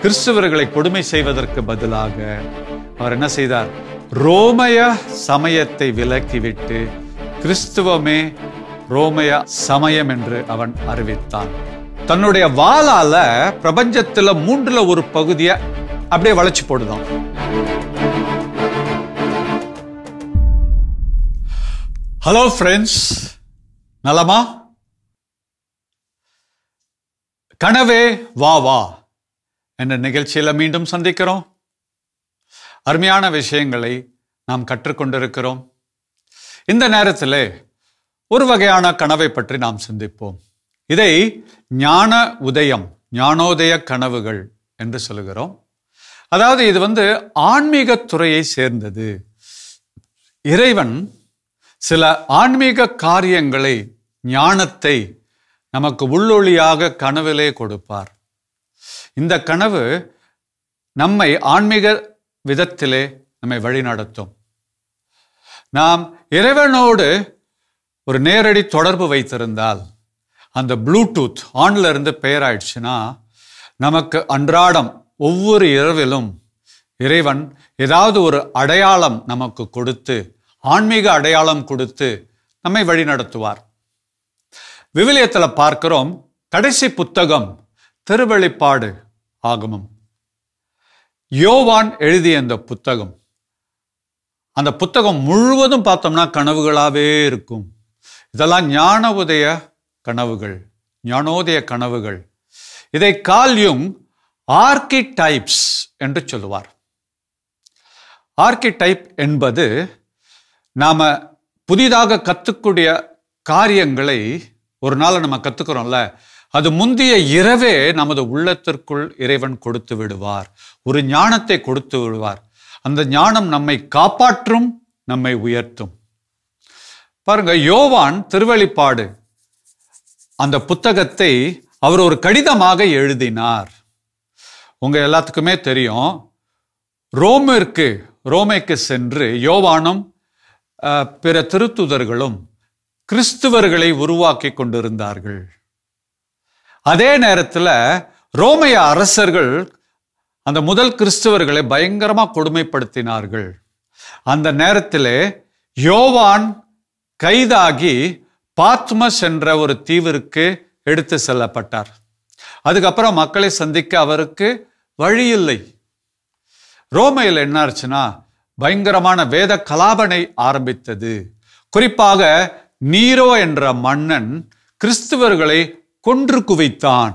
கிறிஸ்தவர்களை கொடுமை செய்வதற்கு பதிலாக அவர் என்ன செய்தார்? ரோமைய சமயத்தை விலக்கிவிட்டு கிறிஸ்துவமே ரோமைய சமயம் என்று அவன் அறிவித்தான். தன்னுடைய வாளால பிரபஞ்சத்துல 1/3 அப்படியே வளைச்சு போடுதான். ஹலோ ஃப்ரெண்ட்ஸ், நலமா? கனவே வா வா என்ற நிகழ்ச்சியில மீண்டும் சந்திக்கிறோம். அருமையான விஷயங்களை நாம் கற்றுக்கொண்டிருக்கிறோம். இந்த நேரத்தில் ஒரு வகையான கனவை பற்றி நாம் சிந்திப்போம். இதை ஞான உதயம், ஞானோதய கனவுகள் என்று சொல்லுகிறோம். அதாவது இது ஆன்மீக துறையை சேர்ந்தது. இறைவன் சில ஆன்மீக காரியங்களை, ஞானத்தை நமக்கு உள்ளொளியாக கனவிலே கொடுப்பார். இந்த கனவு நம்மை ஆன்மீக விதத்திலே நம்மை வழிநடத்தும். நாம் இறைவனோடு ஒரு நேரடி தொடர்பு வைத்திருந்தால், அந்த ப்ளூடூத் ஆன்ல இருந்து பெயர் ஆயிடுச்சுன்னா, நமக்கு அன்றாடம் ஒவ்வொரு இரவிலும் இறைவன் ஏதாவது ஒரு அடையாளம் நமக்கு கொடுத்து, ஆன்மீக அடையாளம் கொடுத்து நம்மை வழிநடத்துவார். விவிலியத்தில் பார்க்கிறோம், கடைசி புத்தகம் திருவெளிப்பாடு ஆகமம். யோவான் எழுதிய அந்த புத்தகம் முழுவதும் பார்த்தோம்னா கனவுகளாவே இருக்கும். இதெல்லாம் ஞான உதய கனவுகள், ஞானோதய கனவுகள். இதை கார்ல் யுங் ஆர்கிடைப்ஸ் என்று சொல்லுவார். ஆர்கிடைப் என்பது நாம புதிதாக கத்துக்கூடிய காரியங்களை ஒரு நாள் நம்ம கத்துக்கிறோம்ல, அது முந்தைய இரவே நமது உள்ளத்திற்குள் இறைவன் கொடுத்து விடுவார். ஒரு ஞானத்தை கொடுத்து விடுவார். அந்த ஞானம் நம்மை காப்பாற்றும், நம்மை உயர்த்தும். பாருங்க, யோவான் திருவெளிப்பாடு அந்த புத்தகத்தை அவர் ஒரு கடிதமாக எழுதினார். உங்க எல்லாத்துக்குமே தெரியும், ரோமைக்கு சென்று யோவானும் பிற திருத்துதர்களும் கிறிஸ்துவர்களை உருவாக்கி கொண்டிருந்தார்கள். அதே நேரத்தில் ரோமைய அரசர்கள் அந்த முதல் கிறிஸ்தவர்களை பயங்கரமா கொடுமைப்படுத்தினார்கள். அந்த நேரத்தில் யோவான் கைதாகி பாத்மஸ் என்ற ஒரு தீவிற்கு எடுத்து செல்லப்பட்டார். அதுக்கப்புறம் மக்களை சந்திக்க அவருக்கு வழி இல்லை. ரோமையில் என்ன ஆச்சுன்னா, பயங்கரமான வேத கலாபனை ஆரம்பித்தது. குறிப்பாக நீரோ என்ற மன்னன் கிறிஸ்தவர்களை கொன்று குவித்தான்.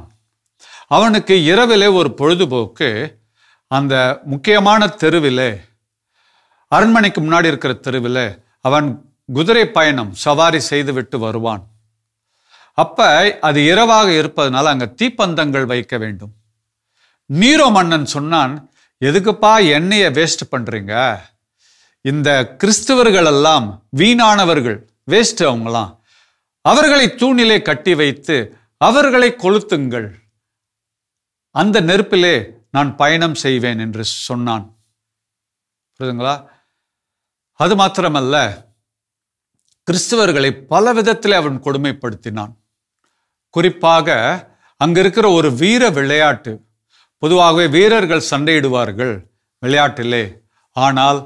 அவனுக்கு இரவிலே ஒரு பொழுதுபோக்கு, அந்த முக்கியமான தெருவிலே, அரண்மனைக்கு முன்னாடி இருக்கிற தெருவிலே அவன் குதிரை பயணம் சவாரி செய்து விட்டு வருவான். அப்ப அது இரவாக இருப்பதனால அங்க தீப்பந்தங்கள் வைக்க வேண்டும். நீரோ மன்னன் சொன்னான், எதுக்குப்பா எண்ணெயை வேஸ்ட் பண்றீங்க? இந்த கிறிஸ்தவர்கள் எல்லாம் வீணானவர்கள், வேஸ்ட் அவங்களாம். அவர்களை தூணிலே கட்டி வைத்து அவர்களை கொளுத்துங்கள், அந்த நெருப்பிலே நான் பயணம் செய்வேன் என்று சொன்னான். புரியுதுங்களா? அது மாத்திரமல்ல, கிறிஸ்தவர்களை பல விதத்தில் அவன் கொடுமைப்படுத்தினான். குறிப்பாக அங்க இருக்கிற ஒரு வீர விளையாட்டு, பொதுவாகவே வீரர்கள் சண்டையிடுவார்கள் விளையாட்டிலே. ஆனால்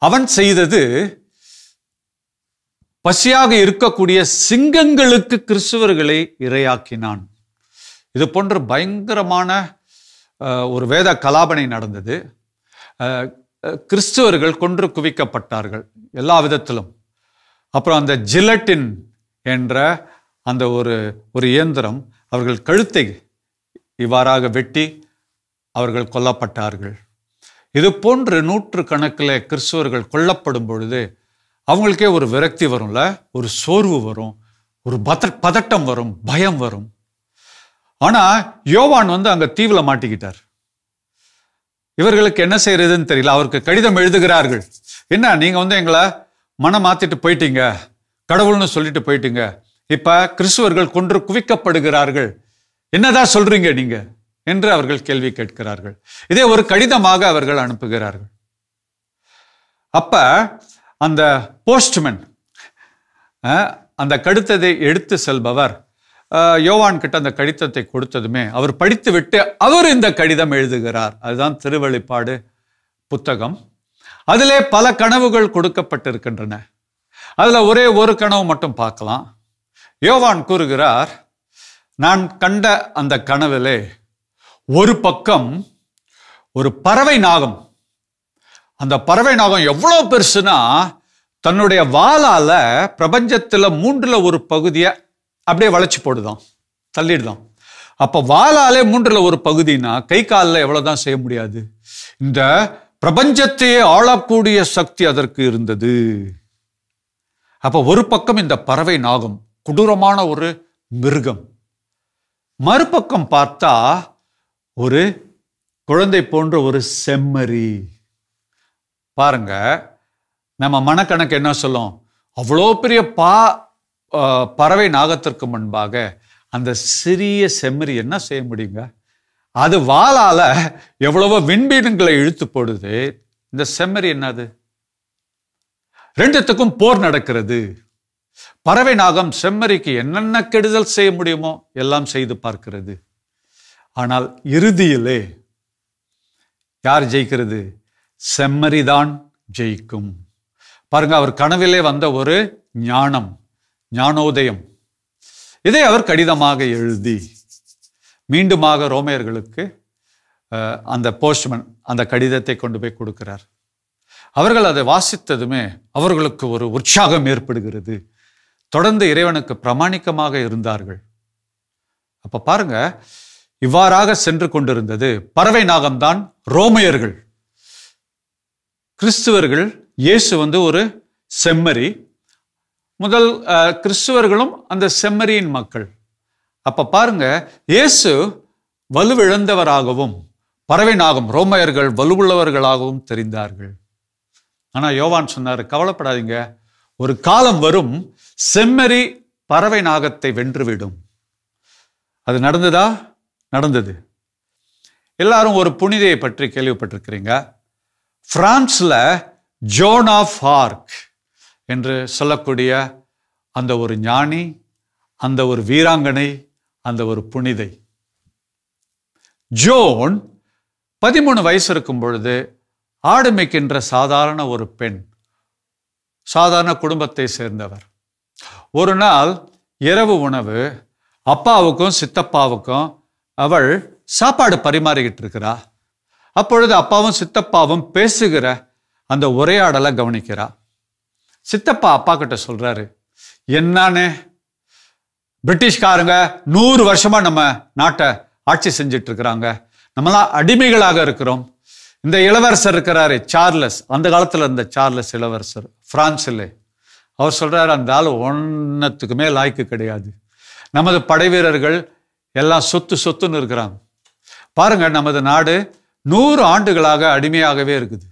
அவன் செய்தது, பசியாக இருக்கக்கூடிய சிங்கங்களுக்கு கிறிஸ்தவர்களை இரையாக்கினான். இது போன்ற பயங்கரமான ஒரு வேத கலாபனை நடந்தது. கிறிஸ்தவர்கள் கொன்று குவிக்கப்பட்டார்கள் எல்லா விதத்திலும். அப்புறம் அந்த ஜிலட்டின் என்ற அந்த ஒரு இயந்திரம், அவர்கள் கழுத்தை இவ்வாறாக வெட்டி அவர்கள் கொல்லப்பட்டார்கள். இது போன்று 100 கணக்கில் கிறிஸ்தவர்கள் கொல்லப்படும் பொழுது அவங்களுக்கே ஒரு விரக்தி வரும்ல, ஒரு சோர்வு வரும், ஒரு பதட்டம் வரும், பயம் வரும். ஆனா யோவான் அங்க தீவுல மாட்டிக்கிட்டார். இவர்களுக்கு என்ன செய்யறதுன்னு தெரியல. அவருக்கு கடிதம் எழுதுகிறார்கள். என்ன, நீங்க எங்களை மனம் மாத்திட்டு போயிட்டீங்க, கடவுள்னு சொல்லிட்டு போயிட்டீங்க, இப்ப கிறிஸ்துவர்கள் கொன்று குவிக்கப்படுகிறார்கள், என்னதான் சொல்றீங்க நீங்க என்று அவர்கள் கேள்வி கேட்கிறார்கள். இதே ஒரு கடிதமாக அவர்கள் அனுப்புகிறார்கள். அப்ப அந்த போஸ்ட்மேன், அந்த கடிதத்தை எடுத்து செல்பவர் யோவான் கிட்ட அந்த கடிதத்தை கொடுத்ததுமே அவர் படித்து விட்டு அவர் இந்த கடிதம் எழுதுகிறார். அதுதான் திருவெளிப்பாடு புத்தகம். அதிலே பல கனவுகள் கொடுக்கப்பட்டிருக்கின்றன. அதுல ஒரே ஒரு கனவு மட்டும் பார்க்கலாம். யோவான் கூறுகிறார், நான் கண்ட அந்த கனவிலே ஒரு பக்கம் ஒரு பறவை நாகம். அந்த பறவை நாகம் எவ்வளவு பெருசுனா தன்னுடைய வாளால பிரபஞ்சத்துல 1/3 பகுதியை அப்படியே வளைச்சு போடுதான், தள்ளிடுதான். அப்ப வாளாலே 1/3 பகுதினா கை காலில் எவ்வளவுதான் செய்ய முடியாது. இந்த பிரபஞ்சத்தையே ஆளக்கூடிய சக்தி அதற்கு இருந்தது. அப்ப ஒரு பக்கம் இந்த பறவை நாகம் கொடூரமான ஒரு மிருகம், மறுபக்கம் பார்த்தா ஒரு குழந்தை போன்ற ஒரு செம்மறி. பாருங்க, நம்ம மனக்கணக்கு என்ன சொல்லும், அவ்வளோ பெரிய பறவை நாகத்திற்கு முன்பாக அந்த சிறிய செம்மறி என்ன செய்ய முடியுங்க? அது வாளால எவ்வளவோ விண்மீன்களை இழுத்து போடுது. இந்த செம்மறி என்னது? ரெண்டுத்துக்கும் போர் நடக்கிறது. பறவை நாகம் செம்மறிக்கு என்னென்ன கெடுதல் செய்ய முடியுமோ எல்லாம் செய்து பார்க்கிறது. ஆனால் இறுதியிலே யார் ஜெயிக்கிறது? செம்மறிதான் ஜெயிக்கும். பாருங்க, அவர் கனவிலே வந்த ஒரு ஞானோதயம், இதை அவர் கடிதமாக எழுதி மீண்டுமாக ரோமையர்களுக்கு அந்த போஸ்ட்மேன் அந்த கடிதத்தை கொண்டு போய் கொடுக்கிறார். அவர்கள் அதை வாசித்ததுமே அவர்களுக்கு ஒரு உற்சாகம் ஏற்படுகிறது. தொடர்ந்து இறைவனுக்கு பிரமாணிக்கமாக இருந்தார்கள். அப்ப பாருங்க, இவ்வாறாக சென்று கொண்டிருந்தது. பறவை நாகம்தான் ரோமையர்கள், கிறிஸ்துவர்கள். இயேசு ஒரு செம்மறி. முதல் கிறிஸ்துவர்களும் அந்த செம்மறியின் மக்கள். அப்ப பாருங்க, இயேசு வலுவிழந்தவராகவும் பறவை நாகம் ரோமையர்கள் வலுவுள்ளவர்களாகவும் தெரிந்தார்கள். ஆனா யோவான் சொன்னார், கவலைப்படாதீங்க, ஒரு காலம் வரும், செம்மறி பறவை நாகத்தை வென்றுவிடும். அது நடந்ததா? நடந்தது. எல்லாரும் ஒரு புனிதையை பற்றி கேள்விப்பட்டிருக்கிறீங்க. பிரான்ஸ்ல ஜோன் ஆஃப் ஆர்க் என்று சொல்லக்கூடிய அந்த ஒரு ஞானி, அந்த ஒரு வீராங்கனை, அந்த ஒரு புனிதை. ஜோன் 13 வயசு இருக்கும் பொழுது ஆடு மேய்க்கின்ற சாதாரண ஒரு பெண், சாதாரண குடும்பத்தை சேர்ந்தவர். ஒரு நாள் இரவு உணவு அப்பாவுக்கும் சித்தப்பாவுக்கும் அவள் சாப்பாடு பரிமாறிக்கிட்டு இருக்கிறா. அப்பொழுது அப்பாவும் சித்தப்பாவும் பேசுகிற அந்த உரையாடலை கவனிக்கிறா. சித்தப்பா அப்பா கிட்ட சொல்றாரு, என்னன்னு பிரிட்டிஷ்காரங்க 100 வருஷமா நம்ம நாட்டை ஆட்சி செஞ்சிட்டு இருக்கிறாங்க, நம்மளாம் அடிமைகளாக இருக்கிறோம். இந்த இளவரசர் இருக்கிறாரு சார்லஸ், அந்த காலத்துல இருந்த சார்லஸ் இளவரசர் பிரான்சில், அவர் சொல்றாரு, அந்த ஆள் ஒன்னத்துக்குமே லாய்க்கு கிடையாது. நமது படை வீரர்கள் எல்லாம் சொத்துன்னு இருக்கிறாங்க. பாருங்க, நமது நாடு 100 ஆண்டுகளாக அடிமையாகவே இருக்குது.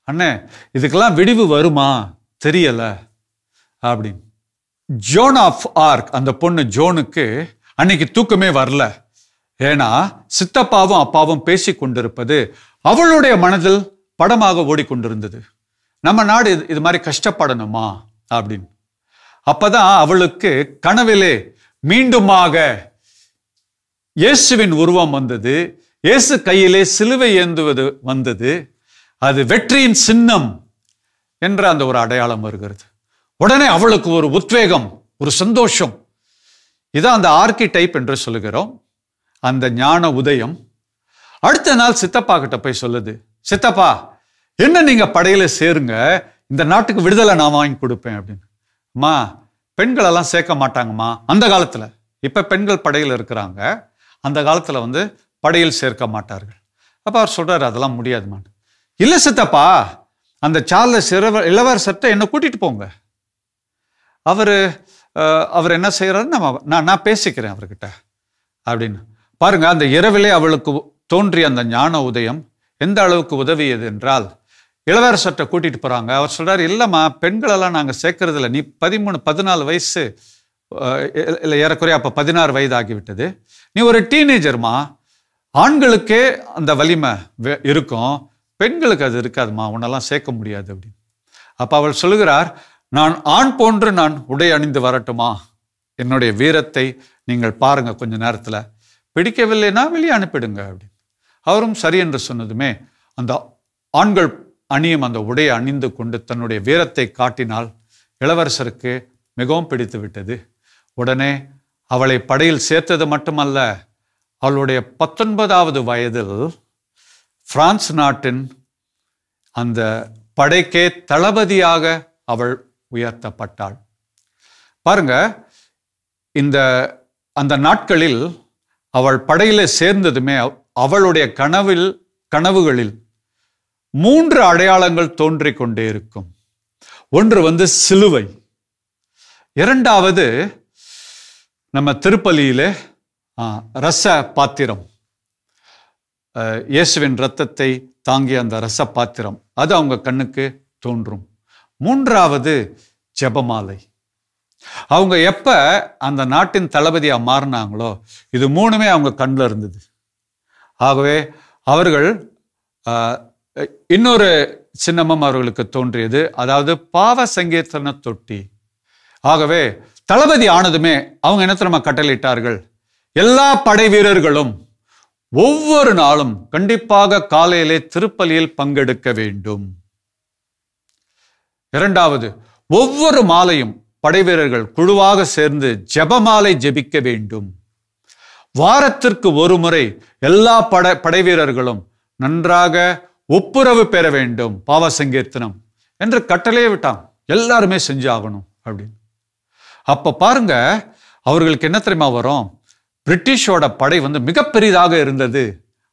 அண்ணே, இதுக்கெல்லாம் விடிவு வருமா தெரியல அப்படின்னு. ஜோன் ஆஃப் ஆர்க், அந்த பொண்ணு ஜோனுக்கு அன்னைக்கு தூக்கமே வரல. ஏன்னா சித்தப்பாவும் அப்பாவும் பேசி கொண்டிருப்பது அவளுடைய மனதில் படமாக ஓடிக்கொண்டிருந்தது. நம்ம நாடு இது மாதிரி கஷ்டப்படணுமா அப்படின்னு. அப்பதான் அவளுக்கு கனவிலே மீண்டுமாக இயேசுவின் உருவம் வந்தது. இயேசு கையிலே சிலுவை ஏந்துவது வந்தது. அது வெற்றியின் சின்னம் என்ற அந்த ஒரு அடையாளம் வருகிறது. உடனே அவளுக்கு ஒரு உத்வேகம், ஒரு சந்தோஷம். இதான் அந்த ஆர்கிடைப் என்று சொல்லுகிறோம், அந்த ஞான உதயம். அடுத்த நாள் சித்தப்பா கிட்ட போய் சொல்லுது, சித்தப்பா என்ன நீங்க படையில சேருங்க, இந்த நாட்டுக்கு விடுதலை நான் வாங்கி கொடுப்பேன் அப்படின்னு. அம்மா, பெண்கள் எல்லாம் சேர்க்க மாட்டாங்கம்மா அந்த காலத்துல. இப்ப பெண்கள் படையில் இருக்கிறாங்க, அந்த காலத்துல படையில் சேர்க்க மாட்டார்கள். அப்ப அவர் சொல்றாரு, அதெல்லாம் முடியாதுமா. இல்ல சித்தப்பா, அந்த சார்லஸ் இளவரசர்கிட்ட என்ன கூட்டிட்டு போங்க, அவர் என்ன செய்யறாரு, நான் பேசிக்கிறேன் அவர்கிட்ட அப்படின்னு. பாருங்க, அந்த இரவிலே அவளுக்கு தோன்றிய அந்த ஞான உதயம் எந்த அளவுக்கு உதவியது என்றால், இளவரசர்கிட்ட கூட்டிட்டு போறாங்க. அவர் சொல்றாரு, இல்லம்மா, பெண்களெல்லாம் நாங்க சேர்க்கறது இல்லை, நீ 13-14 வயசு இல்லை, ஏறக்குறைய அப்ப 16 வயது ஆகிவிட்டது, நீ ஒரு டீனேஜர்மா, ஆண்களுக்கே அந்த வலிமை இருக்கும், பெண்களுக்கு அது இருக்காதுமா, உன்னெல்லாம் சேர்க்க முடியாது அப்படின்னு. அப்ப அவள் சொல்லுகிறார், நான் ஆண் போன்று நான் உடை அணிந்து வரட்டுமா, என்னுடைய வீரத்தை நீங்கள் பாருங்க கொஞ்ச நேரத்தில், பிடிக்கவில்லைன்னா வெளியே அனுப்பிடுங்க அப்படின்னு. அவரும் சரி என்று சொன்னதுமே அந்த ஆண்கள் அணியும் அந்த உடையை அணிந்து கொண்டு தன்னுடைய வீரத்தை காட்டினால் இளவரசருக்கு மிகவும் பிடித்து விட்டது. உடனே அவளை படையில் சேர்த்தது மட்டுமல்ல, அவளுடைய 19வது வயதில் பிரான்ஸ் நாட்டின் அந்த படைக்கே தளபதியாக அவள் உயர்த்தப்பட்டாள். பாருங்க, அந்த நாட்களில் அவள் படையில சேர்ந்ததுமே அவளுடைய கனவுகளில் 3 அடையாளங்கள் தோன்றிக் கொண்டே இருக்கும். ஒன்று சிலுவை, இரண்டாவது நம்ம திருப்பலியிலே ரச பாத்திரம், இயேசுவின் இரத்தத்தை தாங்கிய அந்த ரச பாத்திரம், அது அவங்க கண்ணுக்கு தோன்றும். மூன்றாவது ஜெபமாலை. அவங்க எப்ப அந்த நாட்டின் தளபதியா மாறினாங்களோ இது 3மே அவங்க கண்ணில் இருந்தது. ஆகவே அவர்கள் இன்னொரு சின்னமும் அவர்களுக்கு தோன்றியது, அதாவது பாவ சங்கீர்த்தன தொட்டி. ஆகவே தளபதி ஆனதுமே அவங்க என்ன தெரியுமா கட்டளையிட்டார்கள், எல்லா படை வீரர்களும் ஒவ்வொரு நாளும் கண்டிப்பாக காலையிலே திருப்பலியில் பங்கெடுக்க வேண்டும். இரண்டாவது, ஒவ்வொரு மாலையும் படை வீரர்கள் குழுவாக சேர்ந்து ஜெபமாலை ஜெபிக்க வேண்டும். வாரத்திற்கு ஒரு முறை எல்லா படை வீரர்களும் நன்றாக ஒப்புரவு பெற வேண்டும், பாவ சங்கீர்த்தனம் என்று கட்டளையே விட்டான். எல்லாருமே செஞ்சாகணும் அப்படின்னு. அப்ப பாருங்க, அவர்களுக்கு என்ன தெரியுமா வரும், பிரிட்டிஷோட படை மிக பெரிதாக இருந்தது,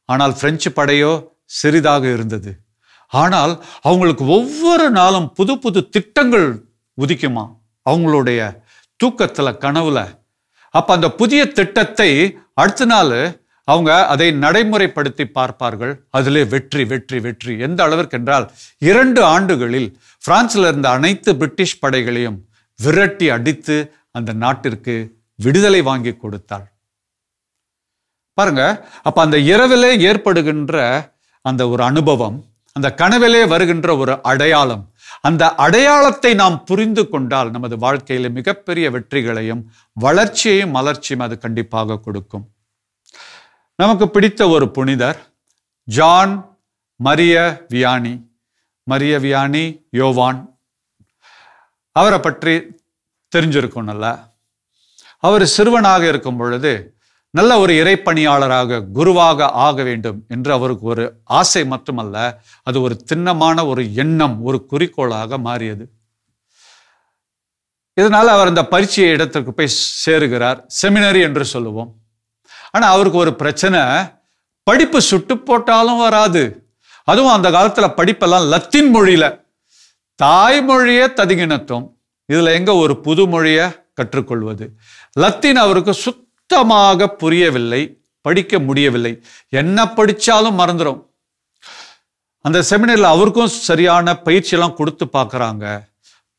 ஆனால் பிரெஞ்சு படையோ சிறிதாக இருந்தது. ஆனால் அவங்களுக்கு ஒவ்வொரு நாளும் புது புது திட்டங்கள் உதிக்குமா அவங்களுடைய தூக்கத்துல, கனவுல. அப்ப அந்த புதிய திட்டத்தை அடுத்த நாள் அவங்க அதை நடைமுறைப்படுத்தி பார்ப்பார்கள். அதிலே வெற்றி வெற்றி வெற்றி. எந்த அளவிற்கு என்றால் 2 ஆண்டுகளில் பிரான்சில் இருந்த அனைத்து பிரிட்டிஷ் படைகளையும் விரட்டி அடித்து அந்த நாட்டிற்கு விடுதலை வாங்கி கொடுத்தாள். பாருங்க, அப்ப அந்த இரவிலே ஏற்படுகின்ற அந்த ஒரு அனுபவம், அந்த கனவிலே வருகின்ற ஒரு அடையாளம், அந்த அடையாளத்தை நாம் புரிந்து கொண்டால் நமது வாழ்க்கையில மிகப்பெரிய வெற்றிகளையும் வளர்ச்சியையும் மலர்ச்சியும் அது கண்டிப்பாக கொடுக்கும். நமக்கு பிடித்த ஒரு புனிதர் John Maria Vianney. Maria Vianney யோவான், அவரை பற்றி தெரிஞ்சிருக்கும் நல்லா. அவர் சிறுவனாக இருக்கும் பொழுது நல்ல ஒரு இறைப்பணியாளராக, குருவாக ஆக வேண்டும் என்று அவருக்கு ஒரு ஆசை மட்டுமல்ல, அது ஒரு திண்ணமான ஒரு எண்ணம், ஒரு குறிக்கோளாக மாறியது. இதனால அவர் அந்த பரீட்சை இடத்திற்கு போய் சேருகிறார், செமினரி என்று சொல்லுவோம். ஆனா அவருக்கு ஒரு பிரச்சனை, படிப்பு சுட்டு போட்டாலும் வராது. அதுவும் அந்த காலத்துல படிப்பெல்லாம் லத்தீன் மொழியில, தாய்மொழியே ததிகினத்துவம், இதுல எங்க ஒரு புது மொழியை கற்றுக்கொள்வது. லத்தீன் அவருக்கு சுத்தமாக புரியவில்லை, படிக்க முடியவில்லை. என்ன படிச்சாலும் மறந்துடும். அந்த செமினரில் அவருக்கும் சரியான பயிற்சியெல்லாம் கொடுத்து பார்க்குறாங்க.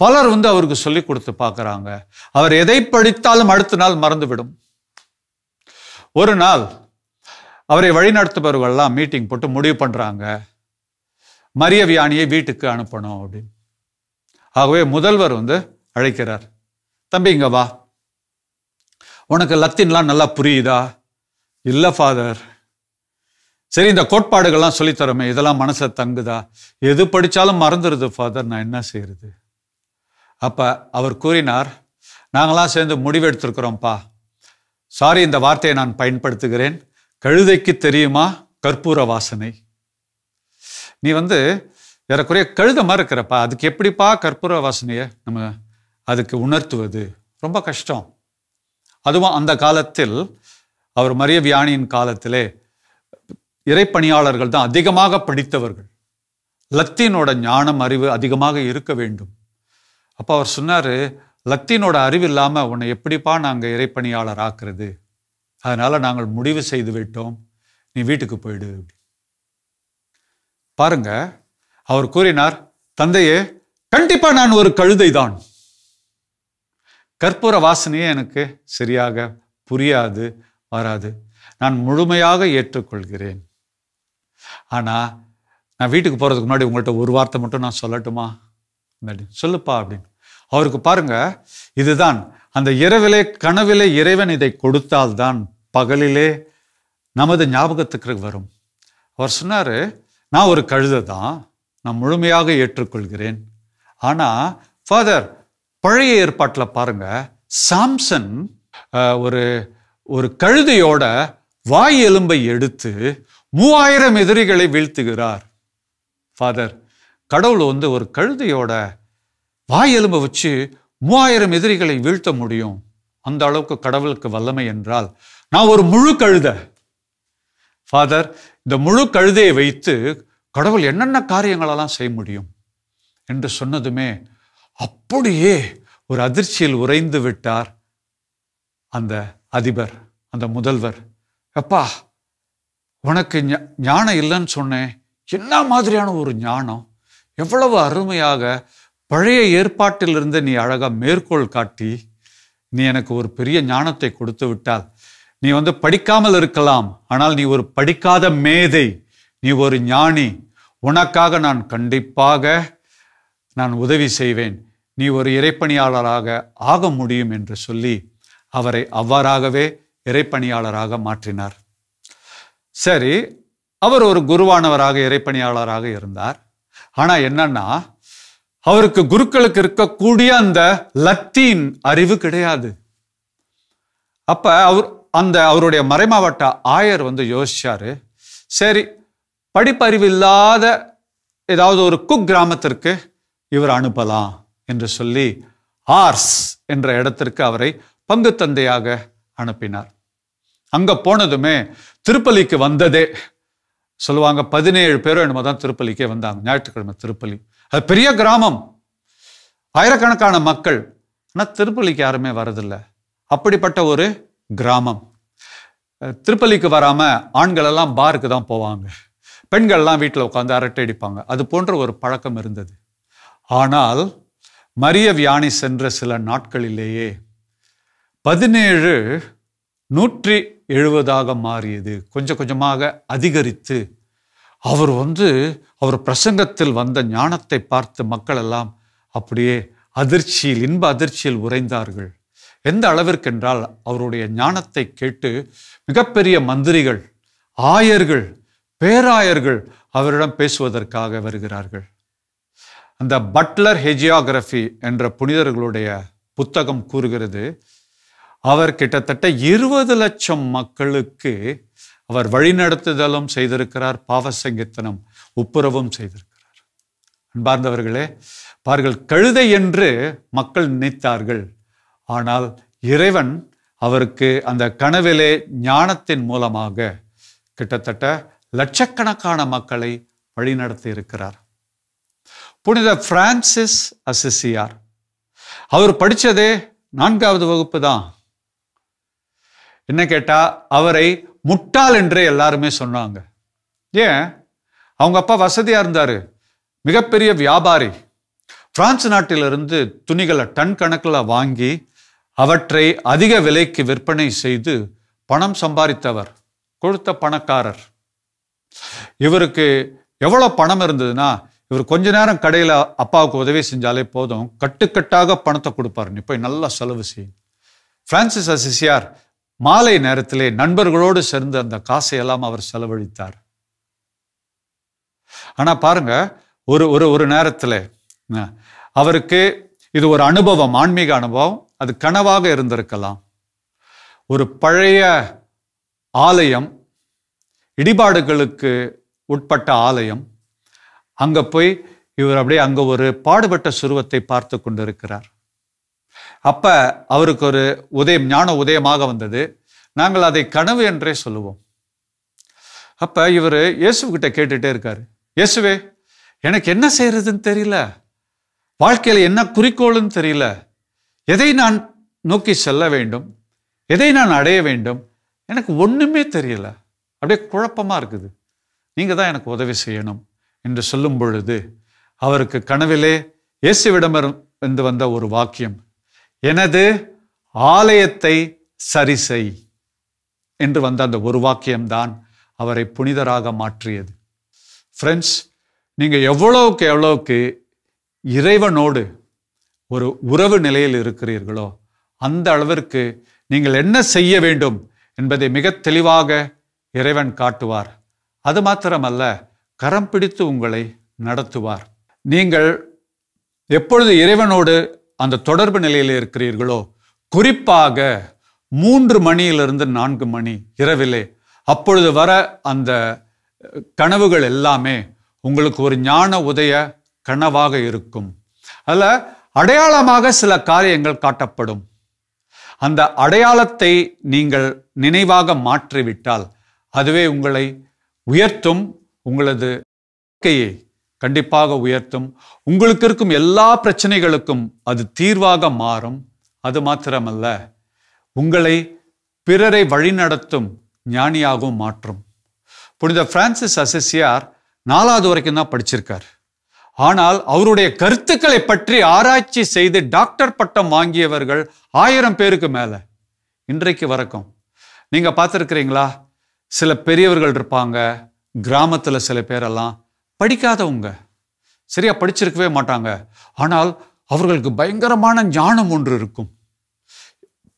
பலர் அவருக்கு சொல்லி கொடுத்து பார்க்குறாங்க. அவர் எதை படித்தாலும் அடுத்த நாள் மறந்துவிடும். ஒரு நாள் அவரை வழிநடத்துபவர்கள்லாம் மீட்டிங் போட்டு முடிவு பண்றாங்க, மரிய வியானியை வீட்டுக்கு அனுப்பணும் அப்படின்னு. ஆகவே முதல்வர் அழைக்கிறார், தம்பி இங்க வா, உனக்கு லத்தீன்லாம் நல்லா புரியுதா? இல்ல ஃபாதர். சரி, இந்த கோட்பாடுகள்லாம் சொல்லித்தரமே, இதெல்லாம் மனசை தங்குதா? எது படிச்சாலும் மறந்துடுது ஃபாதர், நான் என்ன செய்யறது? அப்ப அவர் கூறினார், நாங்களாம் சேர்ந்து முடிவெடுத்திருக்கிறோம்ப்பா. சாரி, இந்த வார்த்தையை நான் பயன்படுத்துகிறேன். கழுதைக்கு தெரியுமா கற்பூர வாசனை? நீ ஏறக்குறைய கழுத மாதிரி இருக்கிறப்பா, அதுக்கு எப்படிப்பா கற்பூர வாசனையை நம்ம அதுக்கு உணர்த்துவது? ரொம்ப கஷ்டம். அதுவும் அந்த காலத்தில், அவர் மரிய வியானியின் காலத்திலே இறைப்பணியாளர்கள் தான் அதிகமாக படித்தவர்கள். லத்தீனோட ஞானம், அறிவு அதிகமாக இருக்க வேண்டும். அப்போ அவர் சொன்னாரு, லத்தீனோட அறிவு இல்லாம உன்னை எப்படிப்பா நாங்க இறைப்பணியாளர் ஆக்குறது? அதனால நாங்கள் முடிவு செய்து விட்டோம், நீ வீட்டுக்கு போயிடு. பாருங்க, அவர் கூறினார், தந்தையே, கண்டிப்பா நான் ஒரு கழுதை தான். கற்பூர வாசனையே எனக்கு சரியாக புரியாது, வராது. நான் முழுமையாக ஏற்றுக்கொள்கிறேன். ஆனா நான் வீட்டுக்கு போறதுக்கு முன்னாடி உங்கள்கிட்ட ஒரு வார்த்தை மட்டும் நான் சொல்லட்டுமா? சொல்லுப்பா அப்படின்னு. அவருக்கு பாருங்க, இதுதான் அந்த இரவிலே கனவிலே இறைவன் இதை கொடுத்தால்தான் பகலிலே நமது ஞாபகத்துக்கு வரும். அவர் சொன்னாரு, நான் ஒரு கழுதை தான், நான் முழுமையாக ஏற்றுக்கொள்கிறேன். ஆனா ஃபாதர், பழைய ஏற்பாட்டில் பாருங்க, சாம்சன் ஒரு ஒரு கழுதையோட வாய் எலும்பை எடுத்து 3000 எதிரிகளை வீழ்த்துகிறார். ஃபாதர், கடவுள் ஒரு கழுதையோட வாய் எலும்பை வச்சு 3000 எதிரிகளை வீழ்த்த முடியும். அந்த அளவுக்கு கடவுளுக்கு வல்லமை என்றால் நான் ஒரு முழு கழுதை. ஃபாதர், இந்த முழு கழுதையை வைத்து கடவுள் என்னென்ன காரியங்களெல்லாம் செய்ய முடியும் என்று சொன்னதுமே அப்படியே ஒரு அதிர்ச்சியில் உறைந்து விட்டார் அந்த அதிபர், அந்த முதல்வர். அப்பா, உனக்கு ஞானம் இல்லைன்னு சொன்னேன், என்ன மாதிரியான ஒரு ஞானம்! எவ்வளவு அருமையாக பழைய ஏற்பாட்டிலிருந்து நீ அழகா மேற்கோள் காட்டி நீ எனக்கு ஒரு பெரிய ஞானத்தை கொடுத்து விட்டால். நீ படிக்காமல் இருக்கலாம், ஆனால் நீ ஒரு படிக்காத மேதை, நீ ஒரு ஞானி. உனக்காக நான் கண்டிப்பாக உதவி செய்வேன். நீ ஒரு இறைப்பணியாளராக ஆக முடியும் என்று சொல்லி அவரை அவ்வாறாகவே இறைப்பணியாளராக மாற்றினார். சரி, அவர் ஒரு குருவானவராக இறைப்பணியாளராக இருந்தார். ஆனா என்னன்னா, அவருக்கு குருக்களுக்கு இருக்கக்கூடிய அந்த லத்தீன் அறிவு கிடையாது. அப்ப அவருடைய மறைமாவட்ட ஆயர் யோசிச்சாரு, சரி, படிப்பறிவு இல்லாத ஏதாவது ஒரு குக் கிராமத்திற்கு இவர் அனுப்பலாம் என்று சொல்லி ஆர்ஸ் என்ற இடத்திற்கு அவரை பங்கு தந்தையாக அனுப்பினார். அங்க போனதுமே திருப்பலிக்கு வந்ததே சொல்லுவாங்க, 17 பேரோ என்னமோ தான் திருப்பலிக்கே வந்தாங்க. ஞாயிற்றுக்கிழமை திருப்பலி. அது பெரிய கிராமம், ஆயிரக்கணக்கான மக்கள். ஆனால் திருப்பலிக்கு யாருமே வரதில்லை. அப்படிப்பட்ட ஒரு கிராமம். திருப்பலிக்கு வராம ஆண்கள் எல்லாம் பாருக்கு தான் போவாங்க, பெண்கள்லாம் வீட்டில் உட்காந்து அரட்டை அடிப்பாங்க. அது போன்ற ஒரு பழக்கம் இருந்தது. ஆனால் மரிய வியானி சென்ற சில நாட்களிலேயே 17 170 மாறியது. கொஞ்சம் கொஞ்சமாக அதிகரித்து அவர் பிரசங்கத்தில் வந்த ஞானத்தை பார்த்து மக்கள் எல்லாம் அப்படியே அதிர்ச்சியில், இன்ப அதிர்ச்சியில் உறைந்தார்கள். எந்த அளவிற்கென்றால் அவருடைய ஞானத்தை கேட்டு மிகப்பெரிய மந்திரிகள், ஆயர்கள், பேராயர்கள் அவரிடம் பேசுவதற்காக வருகிறார்கள். அந்த பட்லர் ஹெஜியோகிராஃபி என்ற புனிதர்களுடைய புத்தகம் கூறுகிறது, அவர் கிட்டத்தட்ட 20 லட்சம் மக்களுக்கு அவர் வழிநடத்துதலும் செய்திருக்கிறார், பாவ சங்கீர்த்தனம் ஒப்புரவும் செய்திருக்கிறார். அன்பார்ந்தவர்களே, பார்கள், கழுதை என்று மக்கள் நினைத்தார்கள். ஆனால் இறைவன் அவருக்கு அந்த கனவிலே ஞானத்தின் மூலமாக கிட்டத்தட்ட லட்சக்கணக்கான மக்களை வழிநடத்தி இருக்கிறார். புனித பிரான்சிஸ் அசிசியார், அவர் படித்ததே 4வது வகுப்பு தான். என்ன கேட்டா, அவரை முட்டாள் என்றே எல்லாருமே சொன்னாங்க. ஏன்? அவங்க அப்பா வசதியா இருந்தாரு, மிகப்பெரிய வியாபாரி. பிரான்ஸ் நாட்டிலிருந்து துணிகளை டன் கணக்கில் வாங்கி அவற்றை அதிக விலைக்கு விற்பனை செய்து பணம் சம்பாதித்தவர், கொடுத்த பணக்காரர். இவருக்கு எவ்வளோ பணம் இருந்ததுன்னா, இவர் கொஞ்ச நேரம் கடையில் அப்பாவுக்கு உதவி செஞ்சாலே போதும், கட்டுக்கட்டாக பணத்தை கொடுப்பார், நீ போய் நல்லா செலவு செய்யும். பிரான்சிஸ் அசிசியார் மாலை நேரத்திலே நண்பர்களோடு சேர்ந்து அந்த காசையெல்லாம் அவர் செலவழித்தார். ஆனா பாருங்க, ஒரு நேரத்தில் அவருக்கு இது ஒரு அனுபவம், ஆன்மீக அனுபவம். அது கனவாக இருந்திருக்கலாம். ஒரு பழைய ஆலயம், இடிபாடுகளுக்கு உட்பட்ட ஆலயம், அங்க போய் இவர் அப்படியே அங்க ஒரு பாடுபட்ட சுருவத்தை பார்த்து கொண்டிருக்கிறார். அப்ப அவருக்கு ஒரு ஞான உதயமாக வந்தது. நாங்கள் அதை கனவு என்றே சொல்லுவோம். அப்ப இவர் இயேசுகிட்ட கேட்டுட்டே இருக்காரு, இயேசுவே, எனக்கு என்ன செய்யறதுன்னு தெரியல, வாழ்க்கையில என்ன குறிக்கோள்னு தெரியல, எதை நான் நோக்கி செல்ல வேண்டும், எதை நான் அடைய வேண்டும், எனக்கு ஒண்ணுமே தெரியல, அப்படியே குழப்பமா இருக்குது, நீங்க தான் எனக்கு உதவி செய்யணும் என்று சொல்லும் பொழுது அவருக்கு கனவிலே இயேசுவிடமிருந்து வந்த ஒரு வாக்கியம், எனது ஆலயத்தை சரி செய் என்று வந்த அந்த ஒரு வாக்கியம்தான் அவரை புனிதராக மாற்றியது. ஃப்ரெண்ட்ஸ், நீங்க எவ்வளவுக்கு இறைவனோடு ஒரு உறவு நிலையில் இருக்கிறீர்களோ அந்த அளவிற்கு நீங்கள் என்ன செய்ய வேண்டும் என்பதை மிக தெளிவாக இறைவன் காட்டுவார். அது மாத்திரமல்ல, கரம் பிடித்து உங்களை நடத்துவார். நீங்கள் எப்பொழுது இறைவனோடு அந்த தொடர்பு நிலையில் இருக்கிறீர்களோ, குறிப்பாக 3 மணியிலிருந்து 4 மணி இரவிலே, அப்பொழுது வர அந்த கனவுகள் எல்லாமே உங்களுக்கு ஒரு ஞான உதய கனவாக இருக்கும். அதில் அடையாளமாக சில காரியங்கள் காட்டப்படும். அந்த அடையாளத்தை நீங்கள் நினைவாக மாற்றிவிட்டால் அதுவே உங்களை உயர்த்தும், உங்களது வாழ்க்கையை கண்டிப்பாக உயர்த்தும். உங்களுக்கு இருக்கும் எல்லா பிரச்சனைகளுக்கும் அது தீர்வாக மாறும். அது மாத்திரமல்ல, உங்களை பிறரை வழிநடத்தும் ஞானியாகவும் மாற்றும். புனித பிரான்சிஸ் அசிசியார் 4வது வரைக்கும் தான் படிச்சிருக்கார். ஆனால் அவருடைய கருத்துக்களை பற்றி ஆராய்ச்சி செய்து டாக்டர் பட்டம் வாங்கியவர்கள் 1000 பேருக்கு மேல இன்றைக்கு வரைக்கும். நீங்க பார்த்துருக்கிறீங்களா? சில பெரியவர்கள் இருப்பாங்க கிராமத்துல, சில பேரெல்லாம் படிக்காதவங்க, சரியா படிச்சிருக்கவே மாட்டாங்க. ஆனால் அவர்களுக்கு பயங்கரமான ஞானம் ஒன்று இருக்கும்.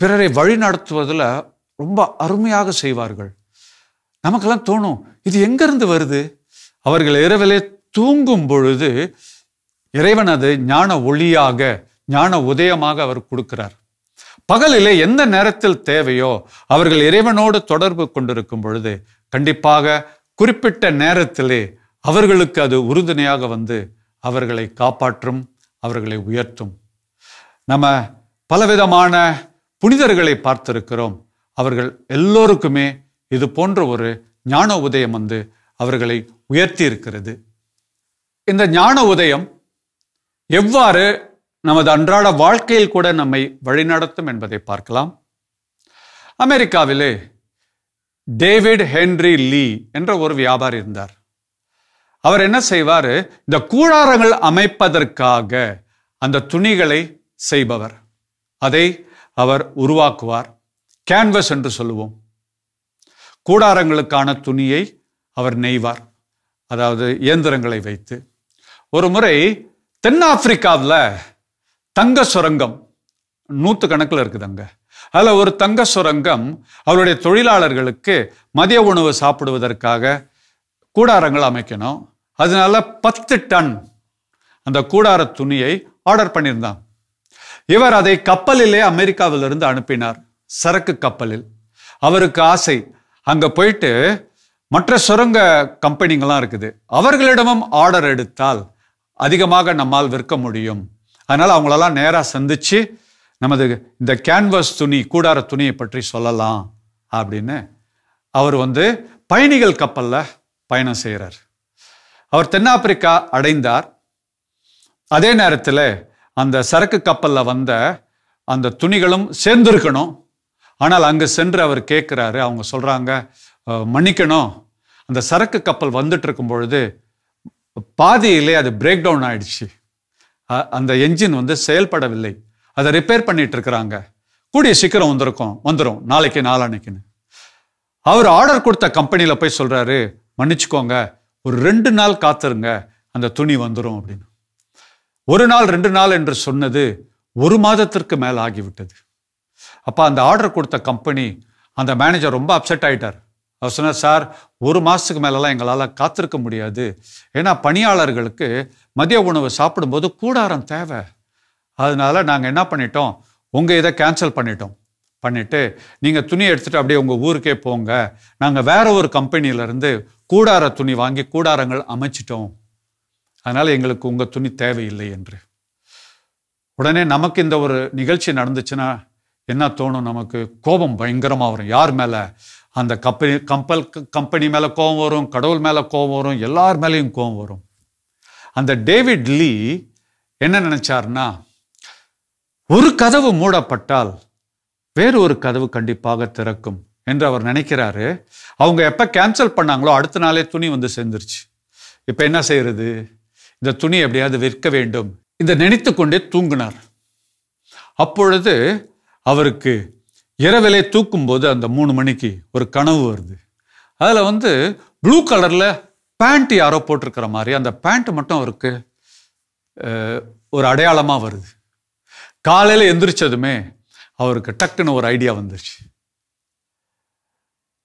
பிறரை வழி நடத்துவதில் ரொம்ப அருமையாக செய்வார்கள். நமக்கெல்லாம் தோணும், இது எங்கிருந்து வருது? அவர்கள் இரவிலே தூங்கும் பொழுது இறைவன் அது ஞான ஒளியாக, ஞான உதயமாக அவர் கொடுக்கிறார். பகலிலே எந்த நேரத்தில் தேவையோ அவர்கள் இறைவனோடு தொடர்பு கொண்டிருக்கும் பொழுது கண்டிப்பாக குறிப்பிட்ட நேரத்திலே அவர்களுக்கு அது உறுதுணையாக வந்து அவர்களை காப்பாற்றும், அவர்களை உயர்த்தும். நம்ம பலவிதமான புனிதர்களை பார்த்திருக்கிறோம். அவர்கள் எல்லோருக்குமே இது போன்ற ஒரு ஞான உதயம் வந்து அவர்களை உயர்த்தி இருக்கிறது. இந்த ஞான உதயம் எவ்வாறு நமது அன்றாட வாழ்க்கையில் கூட நம்மை வழிநடத்தும் என்பதை பார்க்கலாம். அமெரிக்காவிலே டேவிட் ஹென்றி லீ என்ற ஒரு வியாபாரி இருந்தார். அவர் என்ன செய்வார்? இந்த கூடாரங்கள் அமைப்பதற்காக அந்த துணிகளை செய்பவர். அதை அவர் உருவாக்குவார். கேன்வஸ் என்று சொல்லுவோம். கூடாரங்களுக்கான துணியை அவர் நெய்வார், அதாவது இயந்திரங்களை வைத்து. ஒரு முறை தென்னாப்பிரிக்காவில் தங்க சுரங்கம் 100 கணக்கில் இருக்குதுங்க. அதில் ஒரு தங்க சுரங்கம் அவருடைய தொழிலாளர்களுக்கு மதிய உணவு சாப்பிடுவதற்காக கூடாரங்கள் அமைக்கணும். அதனால 10 டன் அந்த கூடார துணியை ஆர்டர் பண்ணியிருந்தாங்க. இவர் அதை கப்பலிலே அமெரிக்காவிலிருந்து அனுப்பினார், சரக்கு கப்பலில். அவருக்கு ஆசை, அங்க போயிட்டு மற்ற சுரங்க கம்பெனிங்கெல்லாம் இருக்குது, அவர்களிடமும் ஆர்டர் எடுத்தால் அதிகமாக நம்மால் விற்க முடியும். அதனால அவங்களெல்லாம் நேராக சந்திச்சு நமது இந்த கேன்வஸ் துணி, கூடார துணியை பற்றி சொல்லலாம் அப்படின்னு அவர் வந்து பயணிகள் கப்பல்ல பயணம் செய்கிறார். அவர் தென்னாப்பிரிக்கா அடைந்தார். அதே நேரத்தில் அந்த சரக்கு கப்பல்ல வந்த அந்த துணிகளும் சேர்ந்திருக்கணும். ஆனால் அங்கு சென்று அவர் கேட்குறாரு. அவங்க சொல்றாங்க, மன்னிக்கணும், அந்த சரக்கு கப்பல் வந்துட்டு இருக்கும் பொழுது பாதியிலே அது பிரேக் டவுன் ஆயிடுச்சு, அந்த என்ஜின் வந்து செயல்படவில்லை, அதை ரிப்பேர் பண்ணிட்டு இருக்கிறாங்க, கூடிய சீக்கிரம் வந்துடும் நாளைக்கு நாளான்னைக்குன்னு. அவர் ஆர்டர் கொடுத்த கம்பெனியில் போய் சொல்றாரு, மன்னிச்சுக்கோங்க, ஒரு 2 நாள் காத்துருங்க, அந்த துணி வந்துடும் அப்படின்னு. 1 நாள் 2 நாள் என்று சொன்னது 1 மாதத்திற்கு மேல் ஆகிவிட்டது. அப்போ அந்த ஆர்டர் கொடுத்த கம்பெனி, அந்த மேனேஜர் ரொம்ப அப்செட் ஆயிட்டார். அவர் சொன்னார், சார், 1 மாதத்துக்கு மேலெல்லாம் எங்களால் காத்திருக்க முடியாது. ஏன்னா பணியாளர்களுக்கு மதிய உணவு சாப்பிடும்போது கூடாரம் தேவை. அதனால நாங்கள் என்ன பண்ணிட்டோம், உங்கள் இதை கேன்சல் பண்ணிட்டு நீங்கள் துணி எடுத்துகிட்டு அப்படியே உங்கள் ஊருக்கே போங்க, நாங்கள் வேற ஒரு கம்பெனியிலேருந்து கூடார துணி வாங்கி கூடாரங்கள் அமைச்சிட்டோம், அதனால் எங்களுக்கு உங்கள் துணி தேவையில்லை என்று. உடனே நமக்கு இந்த ஒரு நிகழ்ச்சி நடந்துச்சுன்னா என்ன தோணும்? நமக்கு கோபம் பயங்கரமாக வரும். யார் மேலே? அந்த கம்பெனி மேலே கோபம் வரும், கடவுள் மேலே கோபம் வரும், எல்லார் மேலேயும் கோபம் வரும். அந்த டேவிட் லீ என்ன நினைச்சார்னா, ஒரு கதவு மூடப்பட்டால் வேறு ஒரு கதவு கண்டிப்பாக திறக்கும் என்று அவர் நினைக்கிறாரு. அவங்க எப்போ கேன்சல் பண்ணாங்களோ அடுத்த நாளே துணி வந்து சேர்ந்துருச்சு. இப்போ என்ன செய்யறது? இந்த துணி எப்படியாவது விற்க வேண்டும் இந்த நினைத்து கொண்டே தூங்கினார். அப்பொழுது அவருக்கு இரவிலே தூக்கும்போது அந்த 3 மணிக்கு ஒரு கனவு வருது. அதில் வந்து ப்ளூ கலரில் பேண்ட் யாரோ போட்டிருக்கிற மாதிரி அந்த பேண்ட் மட்டும் அவருக்கு ஒரு அடையாளமாக வருது. காலையில் எந்திரிச்சதுமே அவருக்கு டக்குன்னு ஒரு ஐடியா வந்துருச்சு.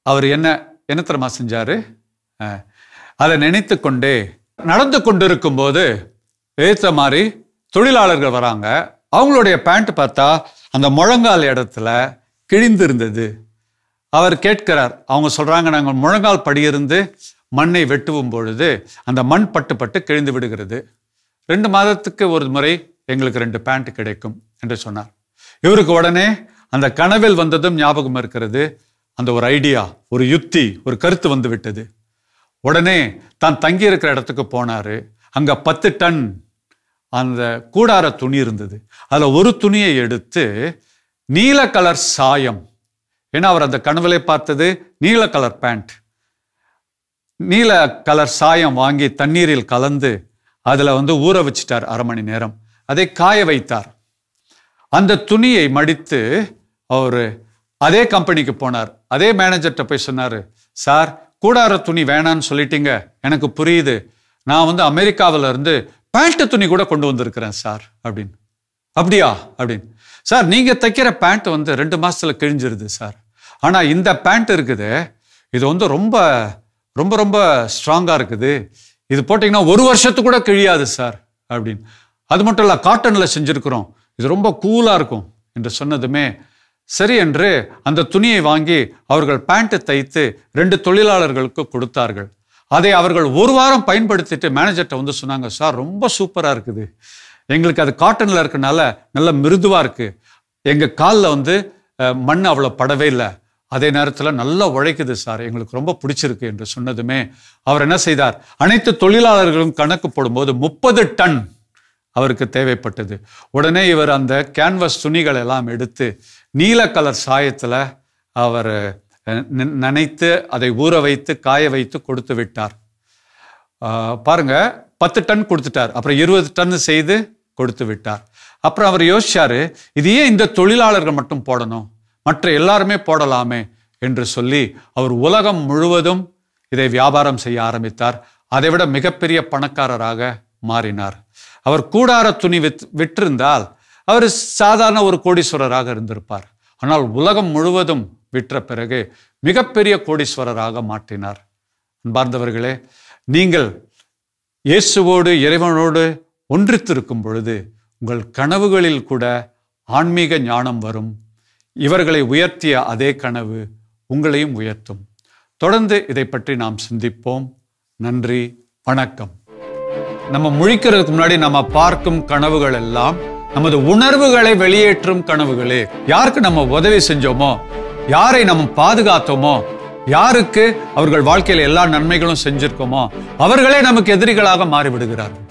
அவர் என்ன தெரியுமா செஞ்சாரு? அதை நினைத்து கொண்டே நடந்து கொண்டிருக்கும் போது ஏற்ற மாதிரி தொழிலாளர்கள் வராங்க. அவங்களுடைய பேண்ட் பார்த்தா அந்த முழங்கால் இடத்துல கிழிந்திருந்தது. அவர் கேட்கிறார். அவங்க சொல்றாங்க, நாங்கள் முழங்கால் படியிருந்து மண்ணை வெட்டுவும் பொழுது அந்த மண் பட்டு கிழிந்து விடுகிறது. 2 மாதத்துக்கு ஒரு முறை எங்களுக்கு 2 பேண்ட் கிடைக்கும் என்று சொன்னார். இவருக்கு உடனே அந்த கனவில் வந்ததும் ஞாபகம் இருக்கிறது. அந்த ஒரு ஐடியா, ஒரு யுக்தி, ஒரு கருத்து வந்து விட்டது. உடனே தான் தங்கி இருக்கிற இடத்துக்கு போனாரு. அங்க 10 டன் அந்த கூடார துணி இருந்தது. அதுல ஒரு துணியை எடுத்து நீல கலர் சாயம், ஏன்னா அவர் அந்த கனவுல பார்த்தது நீல கலர் பேண்ட், நீல கலர் சாயம் வாங்கி தண்ணீரில் கலந்து அதுல ஊற வச்சிட்டார் 1/2 மணி நேரம். அதை காய வைத்தார். அந்த துணியை மடித்து அவர் அதே கம்பெனிக்கு போனார். அதே மேனேஜர்கிட்ட போய் சொன்னாரு, சார் கூடார துணி வேணான்னு சொல்லிட்டீங்க, எனக்கு புரியுது. நான் அமெரிக்காவில இருந்து பேண்ட் துணி கூட கொண்டு வந்திருக்கிறேன் சார் அப்படின்னு. அப்படியா அப்படின்னு. சார் நீங்க தைக்கிற பேண்ட் 2 மாசத்துல கிழிஞ்சிருது சார். ஆனா இந்த பேண்ட் இருக்குது, இது ரொம்ப ரொம்ப ரொம்ப ஸ்ட்ராங்கா இருக்குது. இது போட்டீங்கன்னா 1 வருஷத்துக்கு கூட கிழியாது சார் அப்படின்னு. அது மட்டும் இல்ல, காட்டன்ல செஞ்சிருக்கிறோம், இது ரொம்ப கூலா இருக்கும் என்று சொன்னதுமே சரி என்று அந்த துணியை வாங்கி அவர்கள் பேண்ட் தைத்து 2 தொழிலாளர்களுக்கு கொடுத்தார்கள். அதை அவர்கள் 1 வாரம் பயன்படுத்திட்டு மேனேஜர்கிட்ட சொன்னாங்க, சார் ரொம்ப சூப்பரா இருக்குது, எங்களுக்கு அது காட்டன்ல இருக்கனால நல்ல மிருதுவா இருக்கு, எங்க காலில் மண் அவ்வளவு படவே இல்லை, அதே நேரத்தில் நல்லா உழைக்குது சார், எங்களுக்கு ரொம்ப பிடிச்சிருக்கு என்று சொன்னதுமே அவர் என்ன செய்தார், அனைத்து தொழிலாளர்களும் கணக்கு போடும்போது 30 டன் அவருக்கு தேவைப்பட்டது. உடனே இவர் அந்த கேன்வஸ் துணிகள் எல்லாம் எடுத்து நீல கலர் சாயத்தில் அவர் நனைத்து அதை ஊற வைத்து காய வைத்து கொடுத்து விட்டார். பாருங்க, 10 டன் கொடுத்துட்டார். அப்புறம் 20 டன் செய்து கொடுத்து விட்டார். அப்புறம் அவர் யோசிச்சாரு, இது ஏன் இந்த தொழிலாளர்கள் மட்டும் போடணும், மற்ற எல்லாருமே போடலாமே என்று சொல்லி அவர் உலகம் முழுவதும் இதை வியாபாரம் செய்ய ஆரம்பித்தார். அதை விட மிகப்பெரிய பணக்காரராக மாறினார். அவர் கூடார துணி விற்றிருந்தால் அவர் சாதாரண ஒரு கோடீஸ்வரராக இருந்திருப்பார். ஆனால் உலகம் முழுவதும் விற்ற பிறகு மிகப்பெரிய கோடீஸ்வரராக மாற்றினார். அன்பார்ந்தவர்களே, நீங்கள் இயேசுவோடு இறைவனோடு ஒன்றித்திருக்கும் பொழுது உங்கள் கனவுகளில் கூட ஆன்மீக ஞானம் வரும். இவர்களை உயர்த்திய அதே கனவு உங்களையும் உயர்த்தும். தொடர்ந்து இதை பற்றி நாம் சிந்திப்போம். நன்றி, வணக்கம். நம்ம முழிக்கிறதுக்கு முன்னாடி நம்ம பார்க்கும் கனவுகள் எல்லாம் நமது உணர்வுகளை வெளியேற்றும் கனவுகளே. யாருக்கு நம்ம உதவி செஞ்சோமோ, யாரை நம்ம பாதுகாத்தோமோ, யாருக்கு அவர்கள் வாழ்க்கையில் எல்லா நன்மைகளும் செஞ்சிருக்கோமோ, அவர்களே நமக்கு எதிரிகளாக மாறிவிடுகிறார்கள்.